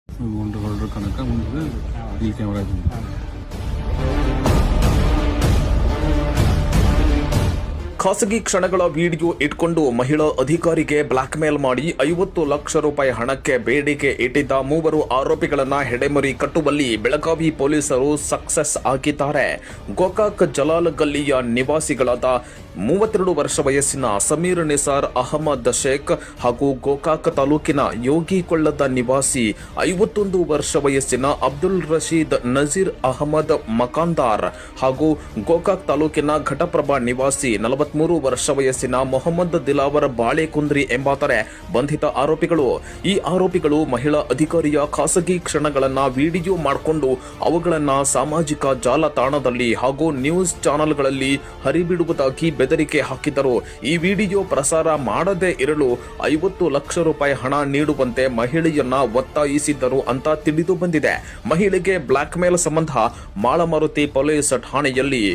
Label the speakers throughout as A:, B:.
A: ಹೊರಡ್ರ ಕನಕ ಮುಂದೆ ಈ ಕ್ಯಾಮ್ರಾ ಇದೆ.
B: ಖಾಸಗಿ ಕ್ಷಣಗಳ ವಿಡಿಯೋ ಇಟ್ಕೊಂಡು ಮಹಿಳಾ ಅಧಿಕಾರಿಗೆ ಬ್ಲಾಕ್ ಮೇಲ್ ಮಾಡಿ 50 ಲಕ್ಷ ರೂಪಾಯಿ ಹಣಕ್ಕೆ ಬೇಡಿಕೆ ಇಟ್ಟಿದ್ದ 3 ಆರೋಪಿಗಳನ್ನ ಹೆಡೆಮರಿ ಕಟ್ಟುವಲ್ಲಿ ಬೆಳಗಾವಿ ಪೊಲೀಸರು ಸಕ್ಸಸ್ ಆಗಿದ್ದಾರೆ. ಗೋಕಾಕ್ ಜಲಾಲ್ ಗಲ್ಲಿಯ ನಿವಾಸಿಗಳಾದ 32 ವರ್ಷ ವಯಸ್ಸಿನ ಸಮೀರ್ ನಿಸಾರ್ ಅಹಮದ್ ಶೇಖ್ ಹಾಗೂ ಗೋಕಾಕ್ ತಾಲೂಕಿನ ಯೋಗಿಕೊಳ್ಳದ ನಿವಾಸಿ 51 ವರ್ಷ ವಯಸ್ಸಿನ ಅಬ್ದುಲ್ ರಶೀದ್ ನಜೀರ್ ಅಹಮದ್ ಮಕಾಂದಾರ್ ಹಾಗೂ ಗೋಕಾಕ್ ತಾಲೂಕಿನ ಘಟಪ್ರಭಾ ನಿವಾಸಿ 43 ವರ್ಷ ವಯಸ್ಸಿನ ಮೊಹಮ್ಮದ್ ದಿಲಾವರ್ ಬಾಳೆಕುಂದ್ರಿ ಎಂಬಾತರೆ ಬಂಧಿತ ಆರೋಪಿಗಳು. ಈ ಆರೋಪಿಗಳು ಮಹಿಳಾ ಅಧಿಕಾರಿಯ ಖಾಸಗಿ ಕ್ಷಣಗಳನ್ನ ವಿಡಿಯೋ ಮಾಡಿಕೊಂಡು ಅವುಗಳನ್ನ ಸಾಮಾಜಿಕ ಜಾಲತಾಣದಲ್ಲಿ ಹಾಗೂ ನ್ಯೂಸ್ ಚಾನೆಲ್ಗಳಲ್ಲಿ ಹರಿಬಿಡುವುದಾಗಿ ಬೆದರಿಕೆ ಹಾಕಿದ್ದರು. ಈ ವಿಡಿಯೋ ಪ್ರಸಾರ ಮಾಡದೇ ಇರಲು 50 ಲಕ್ಷ ರೂಪಾಯಿ ಹಣ ನೀಡುವಂತೆ ಮಹಿಳೆಯನ್ನ ಒತ್ತಾಯಿಸಿದ್ದರು ಅಂತ ತಿಳಿದು ಬಂದಿದೆ. ಮಹಿಳೆಗೆ ಬ್ಲಾಕ್ ಮೇಲ್ ಸಂಬಂಧ ಮಾಳಮಾರುತಿ ಪೊಲೀಸ್ ಠಾಣೆಯಲ್ಲಿ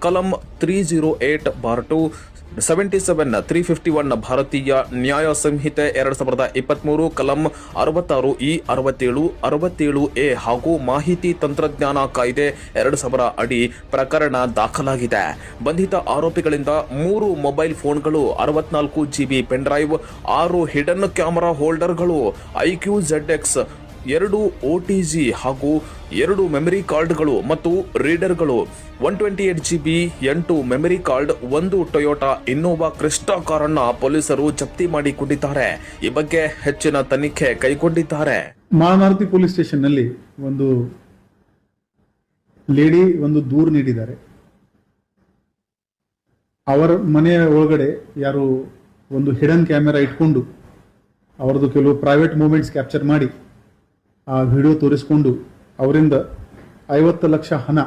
B: ಕಲಂ 308/2 77 351 ಭಾರತೀಯ ನ್ಯಾಯ ಸಂಹಿತೆ 2023 ಕಲಂ 66E 67 67A ಹಾಗೂ ಮಾಹಿತಿ ತಂತ್ರಜ್ಞಾನ ಕಾಯ್ದೆ 2000 ಅಡಿ ಪ್ರಕರಣ ದಾಖಲಾಗಿದೆ. ಬಂಧಿತ ಆರೋಪಿಗಳಿಂದ 3 ಮೊಬೈಲ್ ಫೋನ್ಗಳು, 64 GB pen drive, 6 hidden camera ಹೋಲ್ಡರ್ಗಳು, IQZX 2 OTG ಹಾಗೂ 2 ಮೆಮರಿ ಕಾರ್ಡ್ಗಳು ಮತ್ತು ರೀಡರ್ಗಳು, 128 GB 8 memory card, 1 Toyota Innova Crysta ಕಾರನ್ನ ಪೊಲೀಸರು ಜಪ್ತಿ ಮಾಡಿಕೊಂಡಿದ್ದಾರೆ. ಈ ಬಗ್ಗೆ ಹೆಚ್ಚಿನ ತನಿಖೆ ಕೈಗೊಂಡಿದ್ದಾರೆ.
C: ಮಾಳಮಾರುತಿ ಪೊಲೀಸ್ ಸ್ಟೇಷನ್ ನಲ್ಲಿ ಒಂದು ಲೇಡಿ ಒಂದು ದೂರು ನೀಡಿದ್ದಾರೆ. ಅವರ ಮನೆಯ ಒಳಗಡೆ ಯಾರು ಒಂದು ಹಿಡನ್ ಕ್ಯಾಮೆರಾ ಇಟ್ಕೊಂಡು ಅವರದ್ದು ಕೆಲವು ಪ್ರೈವೇಟ್ ಮೂಮೆಂಟ್ಸ್ ಕ್ಯಾಪ್ಚರ್ ಮಾಡಿ ಆ ವಿಡಿಯೋ ತೋರಿಸ್ಕೊಂಡು ಅವರಿಂದ 50 ಲಕ್ಷ ಹಣ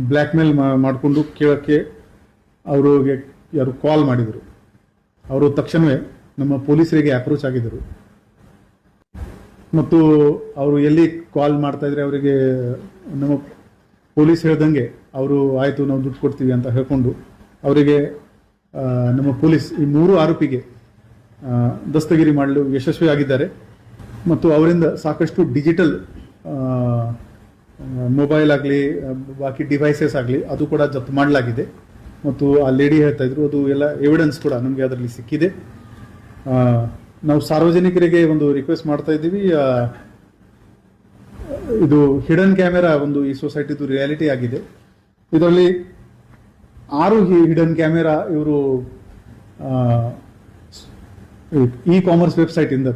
C: ಬ್ಲ್ಯಾಕ್ ಮೇಲ್ ಮಾಡಿಕೊಂಡು ಕೇಳೋಕ್ಕೆ ಅವರಿಗೆ ಯಾರು ಕಾಲ್ ಮಾಡಿದರು. ಅವರು ತಕ್ಷಣವೇ ನಮ್ಮ ಪೊಲೀಸರಿಗೆ ಅಪ್ರೋಚ್ ಆಗಿದ್ದರು ಮತ್ತು ಅವರು ಎಲ್ಲಿ ಕಾಲ್ ಮಾಡ್ತಾ ಇದ್ರೆ ಅವರಿಗೆ ನಮ್ಮ ಪೊಲೀಸ್ ಹೇಳ್ದಂಗೆ ಅವರು ಆಯಿತು ನಾವು ದುಡ್ಡು ಕೊಡ್ತೀವಿ ಅಂತ ಹೇಳ್ಕೊಂಡು ಅವರಿಗೆ ನಮ್ಮ ಪೊಲೀಸ್ ಈ 3 ಆರೋಪಿಗೆ ದಸ್ತಗಿರಿ ಮಾಡಲು ಯಶಸ್ವಿ ಆಗಿದ್ದಾರೆ ಮತ್ತು ಅವರಿಂದ ಸಾಕಷ್ಟು ಡಿಜಿಟಲ್ ಮೊಬೈಲ್ ಆಗಲಿ ಬಾಕಿ ಡಿವೈಸಸ್ ಆಗಲಿ ಅದು ಕೂಡ ಜಪ್ತು ಮಾಡಲಾಗಿದೆ ಮತ್ತು ಆ ಲೇಡಿ ಹೇಳ್ತಾ ಇದ್ರು ಅದು ಎಲ್ಲ ಎವಿಡೆನ್ಸ್ ಕೂಡ ನಮಗೆ ಅದರಲ್ಲಿ ಸಿಕ್ಕಿದೆ. ನಾವು ಸಾರ್ವಜನಿಕರಿಗೆ ಒಂದು ರಿಕ್ವೆಸ್ಟ್ ಮಾಡ್ತಾ ಇದ್ದೀವಿ, ಇದು ಹಿಡನ್ ಕ್ಯಾಮೆರಾ ಒಂದು ಈ ಸೊಸೈಟಿದು ರಿಯಾಲಿಟಿ ಆಗಿದೆ. ಇದರಲ್ಲಿ 6 ಹಿಡನ್ ಕ್ಯಾಮೆರಾ ಇವರು ಇ ಕಾಮರ್ಸ್ ವೆಬ್ಸೈಟ್ ಇಂದ